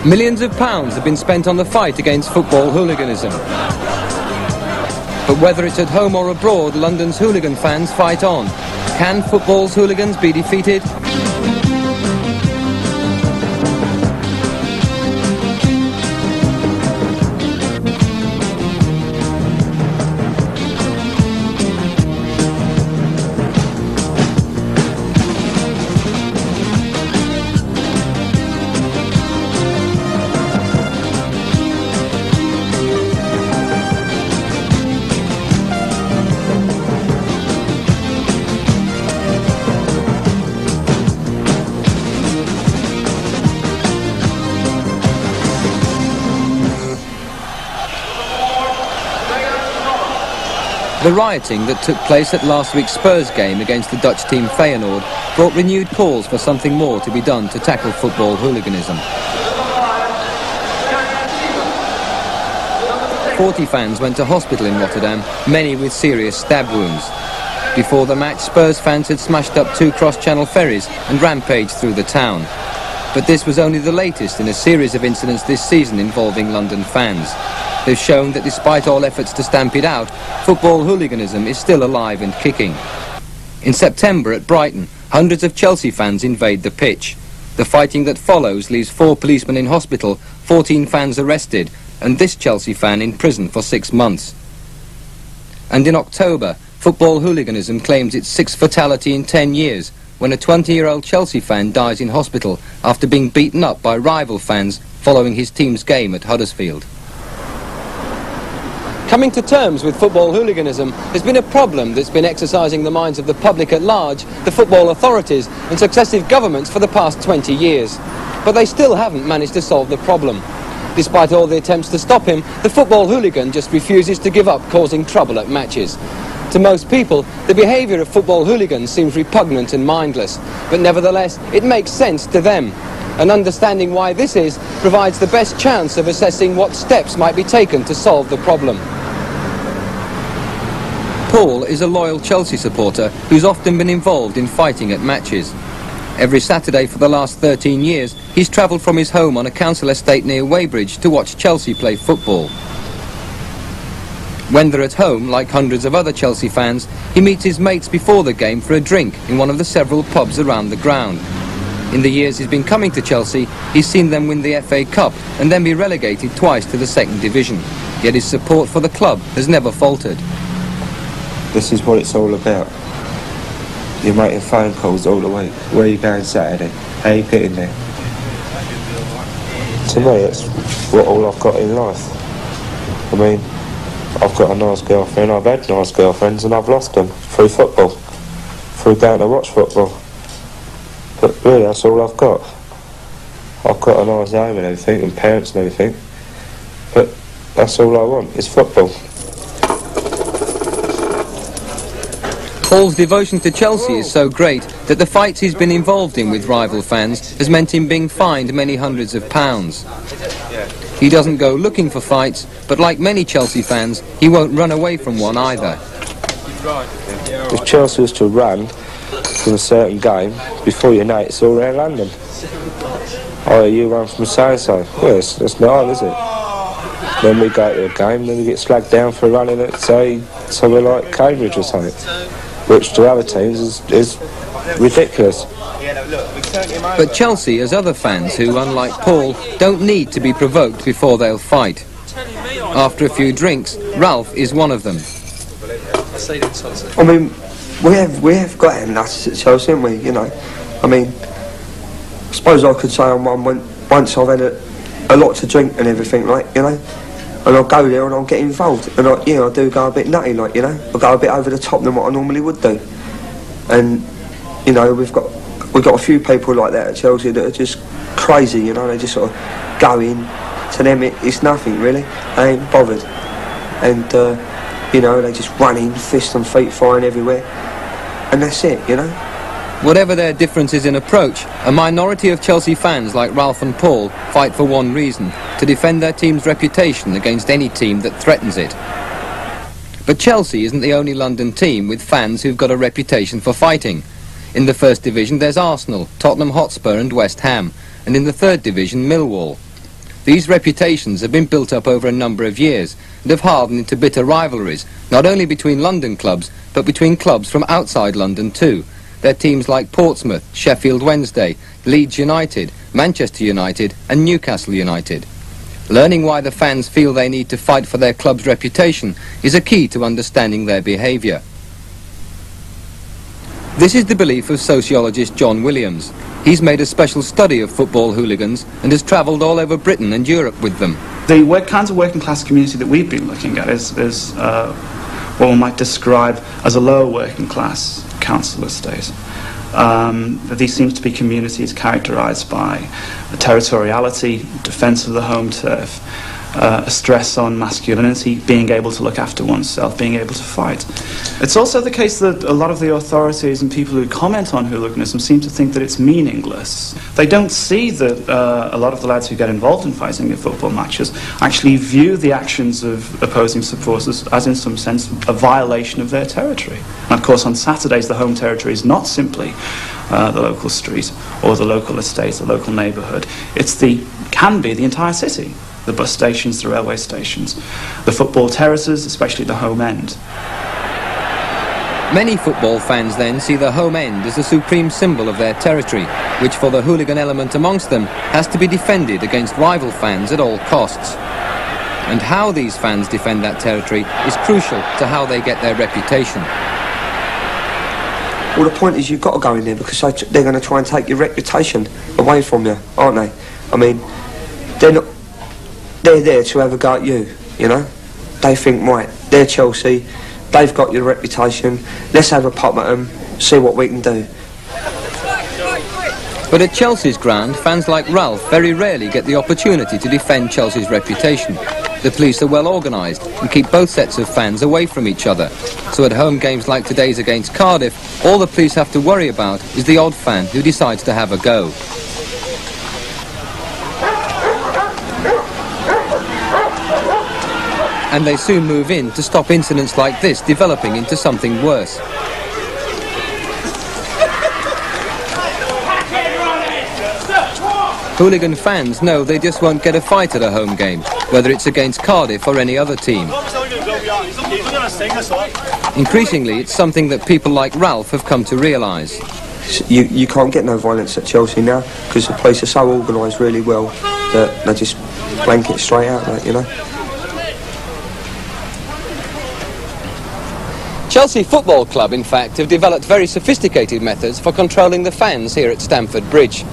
Millions of pounds have been spent on the fight against football hooliganism. But whether it's at home or abroad, London's hooligan fans fight on. Can football's hooligans be defeated? The rioting that took place at last week's Spurs game against the Dutch team Feyenoord brought renewed calls for something more to be done to tackle football hooliganism. 40 fans went to hospital in Rotterdam, many with serious stab wounds. Before the match, Spurs fans had smashed up 2 cross-channel ferries and rampaged through the town. But this was only the latest in a series of incidents this season involving London fans. They've shown that despite all efforts to stamp it out, football hooliganism is still alive and kicking. In September at Brighton, hundreds of Chelsea fans invade the pitch. The fighting that follows leaves 4 policemen in hospital, 14 fans arrested, and this Chelsea fan in prison for 6 months. And in October, football hooliganism claims its 6th fatality in 10 years, when a 20-year-old Chelsea fan dies in hospital after being beaten up by rival fans following his team's game at Huddersfield. Coming to terms with football hooliganism has been a problem that's been exercising the minds of the public at large, the football authorities and successive governments for the past 20 years. But they still haven't managed to solve the problem. Despite all the attempts to stop him, the football hooligan just refuses to give up causing trouble at matches. To most people, the behaviour of football hooligans seems repugnant and mindless, but nevertheless, it makes sense to them. And understanding why this is provides the best chance of assessing what steps might be taken to solve the problem. Paul is a loyal Chelsea supporter who's often been involved in fighting at matches. Every Saturday for the last 13 years, he's travelled from his home on a council estate near Weybridge to watch Chelsea play football. When they're at home, like hundreds of other Chelsea fans, he meets his mates before the game for a drink in one of the several pubs around the ground. In the years he's been coming to Chelsea, he's seen them win the FA Cup and then be relegated twice to the 2nd Division. Yet his support for the club has never faltered. This is what it's all about. You're making phone calls all the week. Where are you going Saturday? How are you getting there? To me, it's what all I've got in life. I mean, I've got a nice girlfriend, I've had nice girlfriends and I've lost them through football, through going to watch football. But really, that's all I've got. I've got a nice home and everything, and parents and everything. But that's all I want, is football. Paul's devotion to Chelsea is so great that the fights he's been involved in with rival fans has meant him being fined many hundreds of pounds. He doesn't go looking for fights, but like many Chelsea fans, he won't run away from one either. If Chelsea was to run from a certain game, before you know it, it's all around London. Oh, you run from so-and-so. Well, that's not on, is it? Then we go to a game, then we get slagged down for running at, say, somewhere like Cambridge or something, which to other teams is ridiculous. But Chelsea has other fans who, unlike Paul, don't need to be provoked before they'll fight. After a few drinks, Ralph is one of them. I mean, we have got him nuts at Chelsea, haven't we? You know, I mean, I suppose I could say on one once I've had a lot to drink and everything, like, you know, and I'll go there and I'll get involved, and I do go a bit nutty, like, you know, I'll go a bit over the top than what I normally would do, and you know, we've got a few people like that at Chelsea that are just crazy, you know, they just sort of go in. To them, it's nothing really. They ain't bothered, and you know, they just run in, fist and feet flying everywhere, and that's it, you know. Whatever their differences in approach, a minority of Chelsea fans like Ralph and Paul fight for one reason: to defend their team's reputation against any team that threatens it. But Chelsea isn't the only London team with fans who've got a reputation for fighting. In the First Division there's Arsenal, Tottenham Hotspur and West Ham, and in the Third Division Millwall. These reputations have been built up over a number of years and have hardened into bitter rivalries, not only between London clubs, but between clubs from outside London too. They're teams like Portsmouth, Sheffield Wednesday, Leeds United, Manchester United and Newcastle United. Learning why the fans feel they need to fight for their club's reputation is a key to understanding their behaviour. This is the belief of sociologist John Williams. He's made a special study of football hooligans and has travelled all over Britain and Europe with them. The kinds of working class community that we've been looking at is what one might describe as a lower working class council estate. These seem to be communities characterised by territoriality, defence of the home turf, a stress on masculinity, being able to look after oneself, being able to fight. It's also the case that a lot of the authorities and people who comment on hooliganism seem to think that it's meaningless. They don't see that a lot of the lads who get involved in fighting in football matches actually view the actions of opposing supporters as in some sense a violation of their territory. And of course on Saturdays the home territory is not simply the local street or the local estate, the local neighbourhood. Can be the entire city. The bus stations, the railway stations, the football terraces, especially the home end. Many football fans then see the home end as the supreme symbol of their territory, which for the hooligan element amongst them has to be defended against rival fans at all costs. And how these fans defend that territory is crucial to how they get their reputation. Well, the point is you've got to go in there because they're going to try and take your reputation away from you, aren't they? I mean, they're there to have a go at you, you know. They think, right, they're Chelsea, they've got your reputation, let's have a pop at them, see what we can do. But at Chelsea's ground, fans like Ralph very rarely get the opportunity to defend Chelsea's reputation. The police are well organised and keep both sets of fans away from each other. So at home games like today's against Cardiff, all the police have to worry about is the odd fan who decides to have a go. And they soon move in to stop incidents like this developing into something worse. Hooligan fans know they just won't get a fight at a home game, whether it's against Cardiff or any other team. Increasingly, it's something that people like Ralph have come to realise. You can't get no violence at Chelsea now because the police are so organised really well that they just blank it straight out, like, you know. Chelsea Football Club, in fact, have developed very sophisticated methods for controlling the fans here at Stamford Bridge.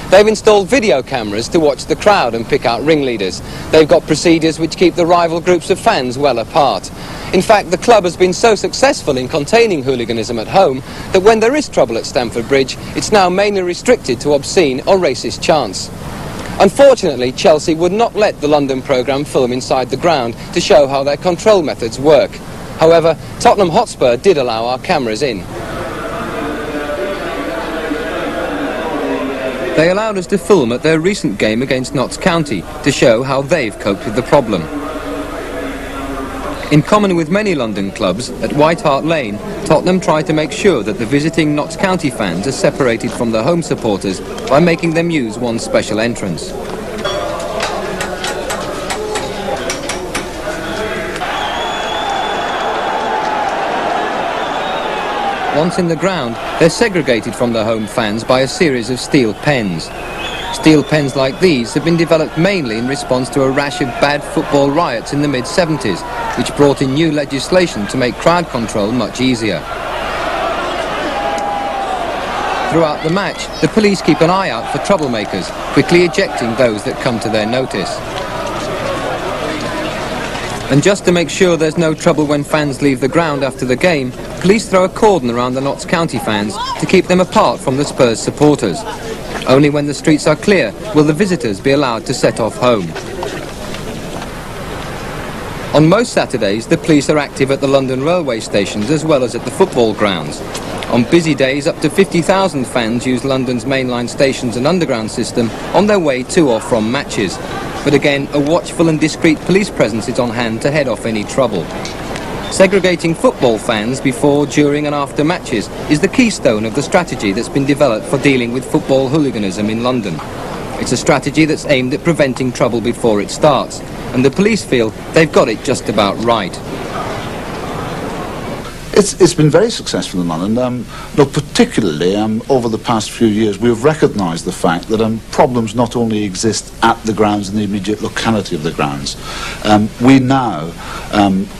They've installed video cameras to watch the crowd and pick out ringleaders. They've got procedures which keep the rival groups of fans well apart. In fact, the club has been so successful in containing hooliganism at home that when there is trouble at Stamford Bridge, it's now mainly restricted to obscene or racist chants. Unfortunately, Chelsea would not let the London programme film inside the ground to show how their control methods work. However, Tottenham Hotspur did allow our cameras in. They allowed us to film at their recent game against Notts County to show how they've coped with the problem. In common with many London clubs, at White Hart Lane, Tottenham tried to make sure that the visiting Notts County fans are separated from the home supporters by making them use one special entrance. Once in the ground, they're segregated from the home fans by a series of steel pens. Steel pens like these have been developed mainly in response to a rash of bad football riots in the mid-70s, which brought in new legislation to make crowd control much easier. Throughout the match, the police keep an eye out for troublemakers, quickly ejecting those that come to their notice. And just to make sure there's no trouble when fans leave the ground after the game, police throw a cordon around the Notts County fans to keep them apart from the Spurs supporters. Only when the streets are clear will the visitors be allowed to set off home. On most Saturdays, the police are active at the London railway stations as well as at the football grounds. On busy days, up to 50,000 fans use London's mainline stations and underground system on their way to or from matches. But again, a watchful and discreet police presence is on hand to head off any trouble. Segregating football fans before, during and after matches is the keystone of the strategy that's been developed for dealing with football hooliganism in London. It's a strategy that's aimed at preventing trouble before it starts, and the police feel they've got it just about right. It's been very successful in London. Look, particularly over the past few years, we've recognised the fact that problems not only exist at the grounds and the immediate locality of the grounds. We now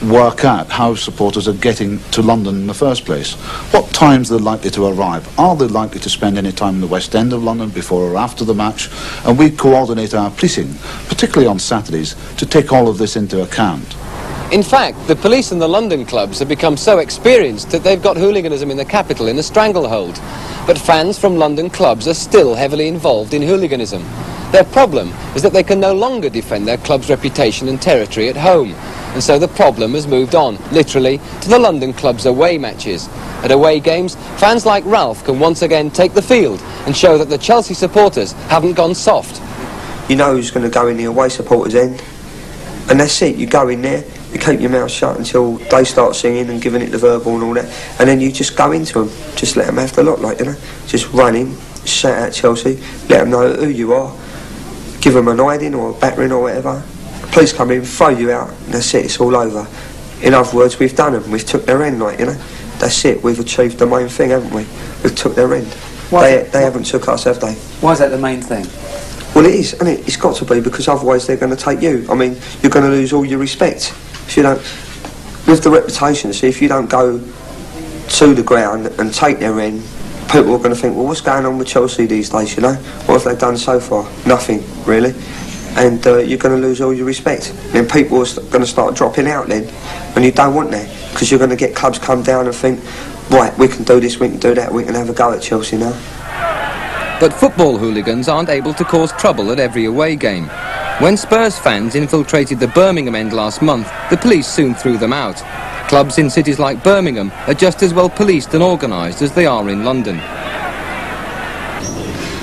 work out how supporters are getting to London in the first place. What times they're likely to arrive. Are they likely to spend any time in the West End of London before or after the match? And we coordinate our policing, particularly on Saturdays, to take all of this into account. In fact, the police and the London clubs have become so experienced that they've got hooliganism in the capital in a stranglehold. But fans from London clubs are still heavily involved in hooliganism. Their problem is that they can no longer defend their club's reputation and territory at home. And so the problem has moved on, literally, to the London club's away matches. At away games, fans like Ralph can once again take the field and show that the Chelsea supporters haven't gone soft. You know who's going to go in the away supporters' end, and that's it. You go in there, you keep your mouth shut until they start singing and giving it the verbal and all that, and then you just go into them, just let them have the lot, like, you know, just run in, shout out Chelsea, let them know who you are, give them a hiding or a battering or whatever. Police come in, throw you out, and that's it, it's all over. In other words, we've done them, we've took their end, like, you know, that's it, we've achieved the main thing, haven't we? We've took their end. They haven't took us, have they? Why is that the main thing? Well, it is, and it's got to be, because otherwise they're going to take you. I mean, you're going to lose all your respect. If you don't, with the reputation, see, if you don't go to the ground and take their end, people are going to think, well, what's going on with Chelsea these days, you know? What have they done so far? Nothing, really. And you're going to lose all your respect. Then people are going to start dropping out then, and you don't want that, because you're going to get clubs come down and think, right, we can do this, we can do that, we can have a go at Chelsea now. But football hooligans aren't able to cause trouble at every away game. When Spurs fans infiltrated the Birmingham end last month, the police soon threw them out. Clubs in cities like Birmingham are just as well policed and organised as they are in London.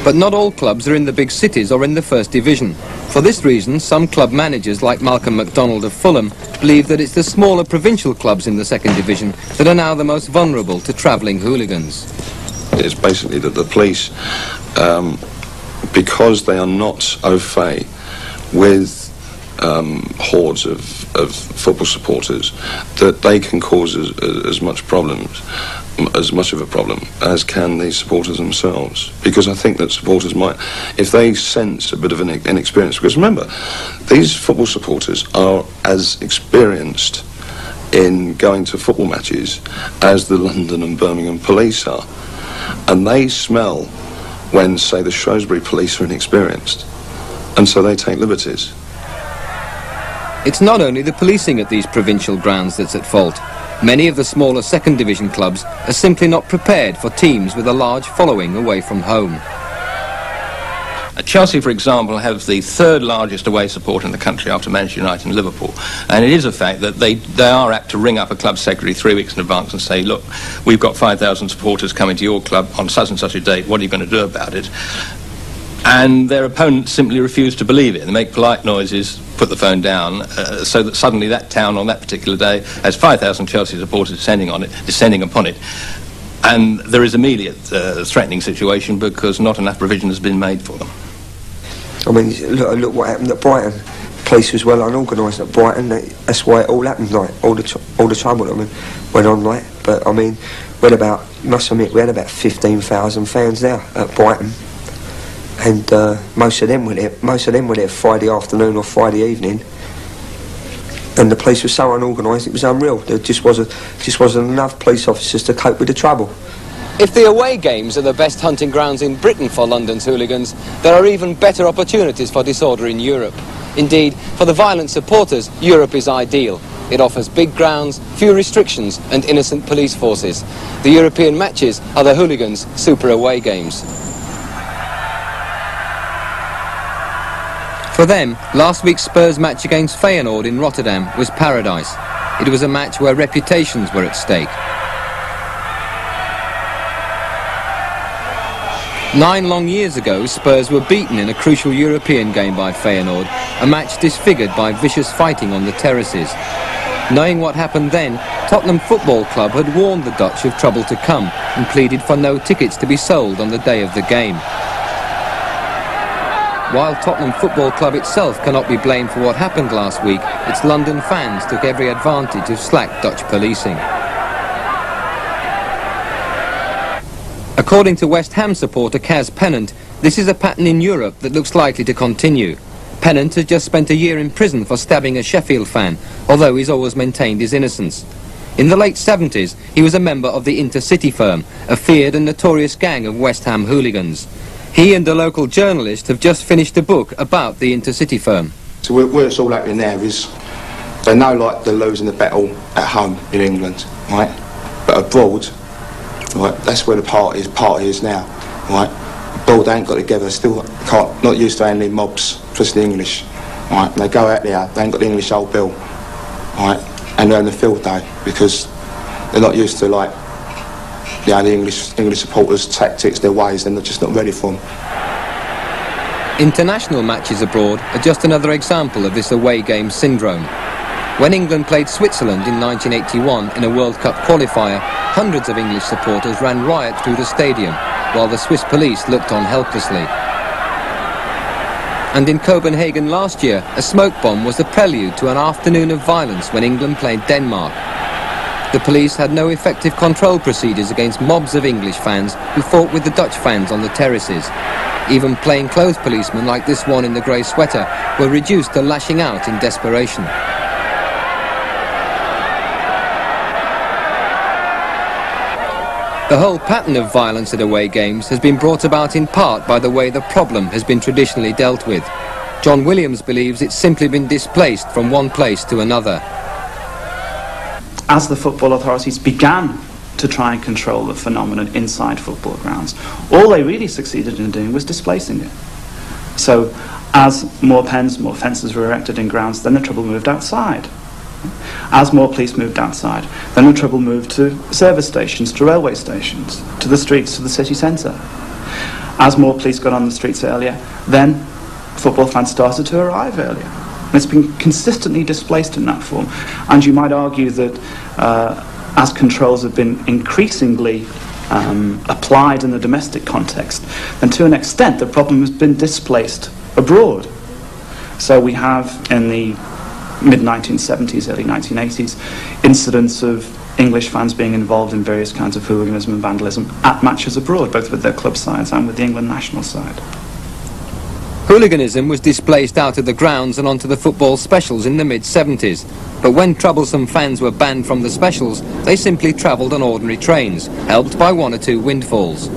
But not all clubs are in the big cities or in the First Division. For this reason, some club managers like Malcolm MacDonald of Fulham believe that it's the smaller provincial clubs in the Second Division that are now the most vulnerable to travelling hooligans. It's basically that the police, because they are not au fait with hordes of football supporters, that they can cause as much of a problem as can the supporters themselves. Because I think that supporters might, if they sense a bit of an inexperience, because remember, these football supporters are as experienced in going to football matches as the London and Birmingham police are. And they smell when, say, the Shrewsbury police are inexperienced, and so they take liberties. It's not only the policing at these provincial grounds that's at fault. Many of the smaller Second Division clubs are simply not prepared for teams with a large following away from home. Chelsea, for example, have the third largest away support in the country after Manchester United and Liverpool. And it is a fact that they are apt to ring up a club secretary 3 weeks in advance and say, look, we've got 5,000 supporters coming to your club on such and such a date, what are you going to do about it? And their opponents simply refuse to believe it. They make polite noises, put the phone down, so that suddenly that town on that particular day has 5,000 Chelsea supporters descending upon it. And there is immediate threatening situation because not enough provision has been made for them. I mean, look what happened at Brighton. The police was well unorganised at Brighton. That's why it all happened, like, all the trouble that went on, like. But I mean, you must admit, we had about 15,000 fans there at Brighton, and most of them were there Friday afternoon or Friday evening. And the police was so unorganised, it was unreal. There just wasn't enough police officers to cope with the trouble. If the away games are the best hunting grounds in Britain for London's hooligans, there are even better opportunities for disorder in Europe. Indeed, for the violent supporters, Europe is ideal. It offers big grounds, few restrictions and innocent police forces. The European matches are the hooligans' super away games. For them, last week's Spurs match against Feyenoord in Rotterdam was paradise. It was a match where reputations were at stake. 9 long years ago, Spurs were beaten in a crucial European game by Feyenoord, a match disfigured by vicious fighting on the terraces. Knowing what happened then, Tottenham Football Club had warned the Dutch of trouble to come and pleaded for no tickets to be sold on the day of the game. While Tottenham Football Club itself cannot be blamed for what happened last week, its London fans took every advantage of slack Dutch policing. According to West Ham supporter Kaz Pennant, this is a pattern in Europe that looks likely to continue. Pennant has just spent a year in prison for stabbing a Sheffield fan, although he's always maintained his innocence. In the late 70s, he was a member of the Intercity firm, a feared and notorious gang of West Ham hooligans. He and a local journalist have just finished a book about the Intercity firm. So where it's all happening there is, they know like they're losing the battle at home in England, right? But abroad, right, that's where the party is now, right? Abroad they ain't got together, still not used to handling mobs, especially the English, right? And they go out there, they ain't got the English old bill, right? And they're on the field day because they're not used to like, you know, the English supporters' tactics, their ways, and they're just not ready for them. International matches abroad are just another example of this away game syndrome. When England played Switzerland in 1981 in a World Cup qualifier, hundreds of English supporters ran riot through the stadium, while the Swiss police looked on helplessly. And in Copenhagen last year, a smoke bomb was the prelude to an afternoon of violence when England played Denmark. The police had no effective control procedures against mobs of English fans who fought with the Dutch fans on the terraces. Even plainclothes policemen like this one in the grey sweater were reduced to lashing out in desperation. The whole pattern of violence at away games has been brought about in part by the way the problem has been traditionally dealt with. John Williams believes it's simply been displaced from one place to another. As the football authorities began to try and control the phenomenon inside football grounds, all they really succeeded in doing was displacing it. So as more pens, more fences were erected in grounds, then the trouble moved outside. As more police moved outside, then the trouble moved to service stations, to railway stations, to the streets, to the city centre. As more police got on the streets earlier, then football fans started to arrive earlier. And it's been consistently displaced in that form. And you might argue that as controls have been increasingly applied in the domestic context, then to an extent the problem has been displaced abroad. So we have in the mid-1970s, early 1980s, incidents of English fans being involved in various kinds of hooliganism and vandalism at matches abroad, both with their club sides and with the England national side. Hooliganism was displaced out of the grounds and onto the football specials in the mid-70s. But when troublesome fans were banned from the specials, they simply travelled on ordinary trains, helped by one or two windfalls.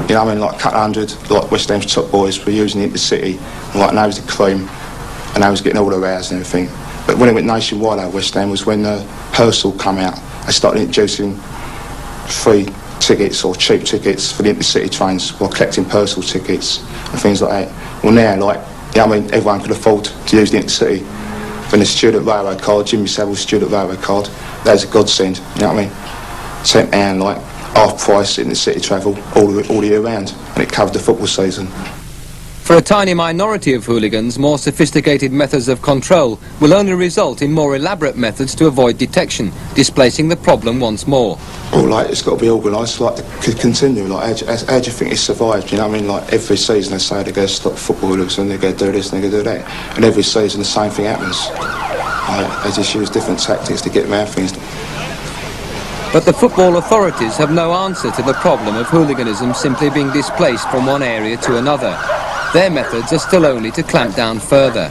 You know, I mean, like a couple hundred, like West Ham's top boys were using it in the city, and like now was the cream, and I was getting all the rows and everything. But when it went nationwide at West Ham was when Purcell come out. They started introducing free tickets or cheap tickets for the intercity trains while collecting Purcell tickets and things like that. Well now, like, yeah, I mean, everyone could afford to use the intercity. When the student railway card, Jimmy Savile's student railway card, that was a godsend, you know what I mean? £10, like, half price in the city travel all the year round, and it covered the football season. For a tiny minority of hooligans, more sophisticated methods of control will only result in more elaborate methods to avoid detection, displacing the problem once more. Well, like, it's got to be organised, like, to continue. Like, how do you think it survived? You know what I mean? Like, every season they say they're going to stop football hooligans and they're going to do this and they're going to do that. And every season the same thing happens. Like, they just use different tactics to get around things. But the football authorities have no answer to the problem of hooliganism simply being displaced from one area to another. Their methods are still only to clamp down further.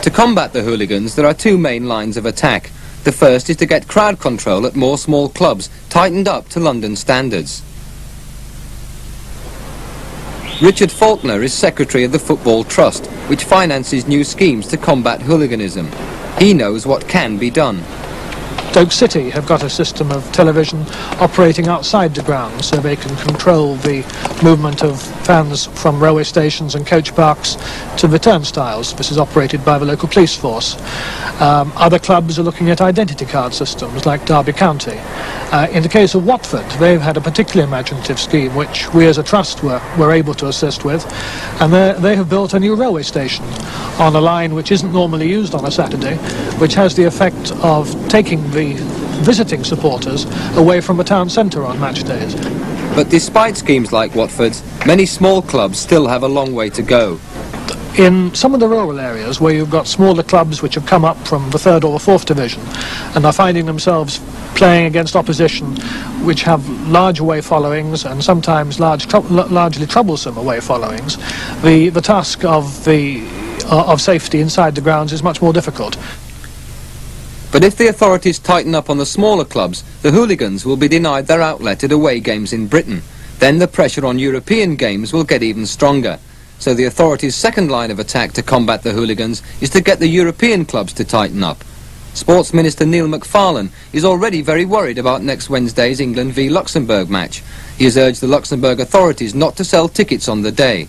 To combat the hooligans, there are two main lines of attack. The first is to get crowd control at more small clubs, tightened up to London standards. Richard Faulkner is secretary of the Football Trust, which finances new schemes to combat hooliganism. He knows what can be done. Stoke City have got a system of television operating outside the ground, so they can control the movement of fans from railway stations and coach parks to the turnstiles. This is operated by the local police force. Other clubs are looking at identity card systems like Derby County. In the case of Watford, they've had a particularly imaginative scheme which we as a trust were able to assist with, and they have built a new railway station on a line which isn't normally used on a Saturday, which has the effect of taking the visiting supporters away from the town centre on match days. But despite schemes like Watford's, many small clubs still have a long way to go. In some of the rural areas where you've got smaller clubs which have come up from the 3rd or the 4th division and are finding themselves playing against opposition which have large away followings and sometimes largely troublesome away followings, the task of safety inside the grounds is much more difficult. But if the authorities tighten up on the smaller clubs, the hooligans will be denied their outlet at away games in Britain. Then the pressure on European games will get even stronger. So the authorities' second line of attack to combat the hooligans is to get the European clubs to tighten up. Sports Minister Neil McFarlane is already very worried about next Wednesday's England v Luxembourg match. He has urged the Luxembourg authorities not to sell tickets on the day.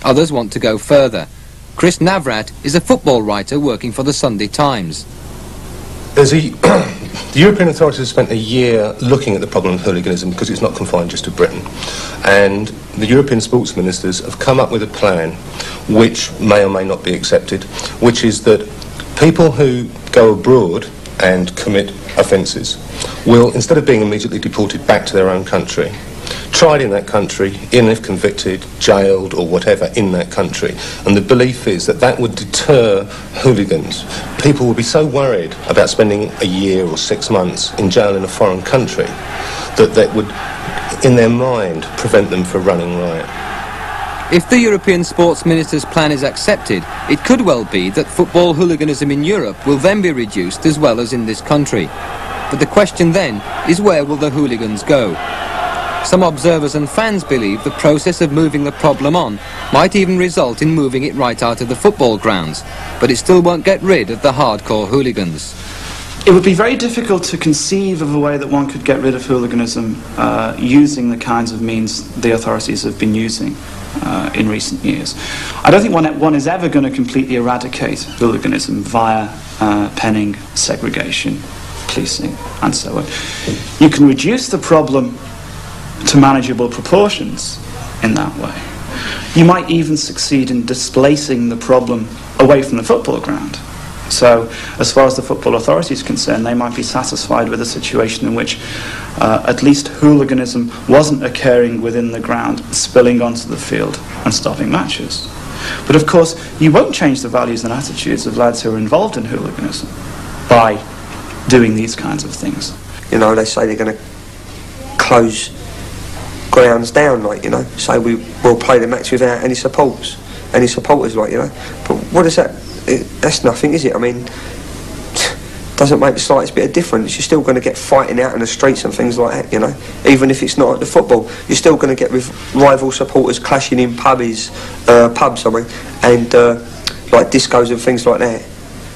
Others want to go further. Chris Navrat is a football writer working for the Sunday Times. The European authorities have spent a year looking at the problem of hooliganism because it's not confined just to Britain. And the European sports ministers have come up with a plan which may or may not be accepted, which is that people who go abroad and commit offences will, instead of being immediately deported back to their own country, tried in that country, even if convicted, jailed or whatever in that country. And the belief is that that would deter hooligans. People would be so worried about spending a year or 6 months in jail in a foreign country that that would, in their mind, prevent them from running riot. If the European sports minister's plan is accepted, it could well be that football hooliganism in Europe will then be reduced as well as in this country. But the question then is, where will the hooligans go? Some observers and fans believe the process of moving the problem on might even result in moving it right out of the football grounds, but it still won't get rid of the hardcore hooligans. It would be very difficult to conceive of a way that one could get rid of hooliganism using the kinds of means the authorities have been using in recent years. I don't think one is ever going to completely eradicate hooliganism via penning, segregation, policing, and so on. You can reduce the problem to manageable proportions in that way. You might even succeed in displacing the problem away from the football ground. So, as far as the football authority is concerned, they might be satisfied with a situation in which at least hooliganism wasn't occurring within the ground, spilling onto the field and stopping matches. But of course, you won't change the values and attitudes of lads who are involved in hooliganism by doing these kinds of things. You know, they say they're going to close grounds down, like, you know, say we'll play the match without any supporters, like, you know. But what is that? That's nothing, is it? I mean, doesn't make the slightest bit of difference. You're still going to get fighting out in the streets and things like that, you know. Even if it's not at the football, you're still going to get rival supporters clashing in pubs, and like discos and things like that.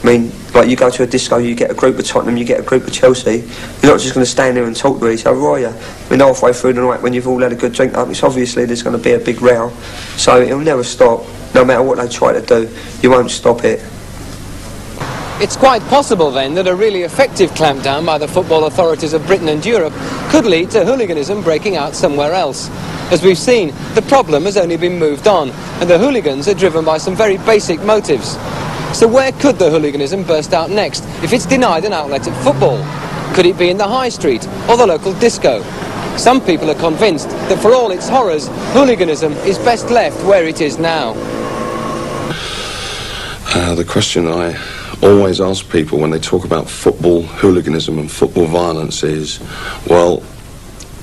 I mean, like, you go to a disco, you get a group of Tottenham, you get a group of Chelsea. You're not just going to stand there and talk to each other, are you? I mean, halfway through the night, when you've all had a good drink up, it's obviously there's going to be a big row. So it'll never stop. No matter what they try to do, you won't stop it. It's quite possible then that a really effective clampdown by the football authorities of Britain and Europe could lead to hooliganism breaking out somewhere else. As we've seen, the problem has only been moved on, and the hooligans are driven by some very basic motives. So where could the hooliganism burst out next if it's denied an outlet at football? Could it be in the high street or the local disco? Some people are convinced that for all its horrors, hooliganism is best left where it is now. The question I always ask people when they talk about football hooliganism and football violence is, well,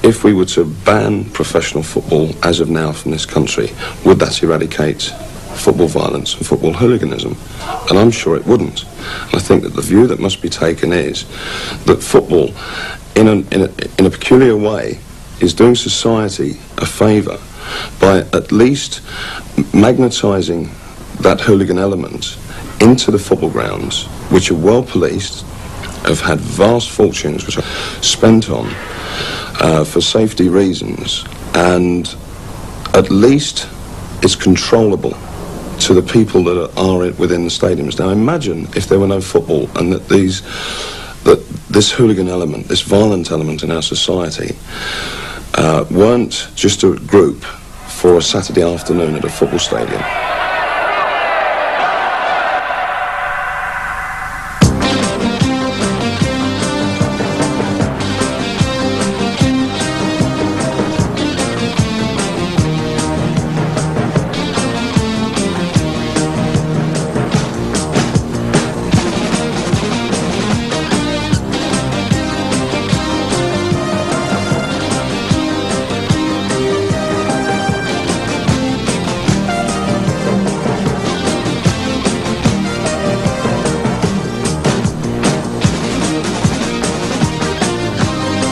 if we were to ban professional football as of now from this country, would that eradicate football violence and football hooliganism? And I'm sure it wouldn't. And I think that the view that must be taken is that football, in a peculiar way, is doing society a favour by at least magnetising that hooligan element into the football grounds, which are well policed, have had vast fortunes which are spent on for safety reasons, and at least it's controllable to the people that are within the stadiums. Now imagine if there were no football and that this hooligan element, this violent element in our society weren't just a group for a Saturday afternoon at a football stadium.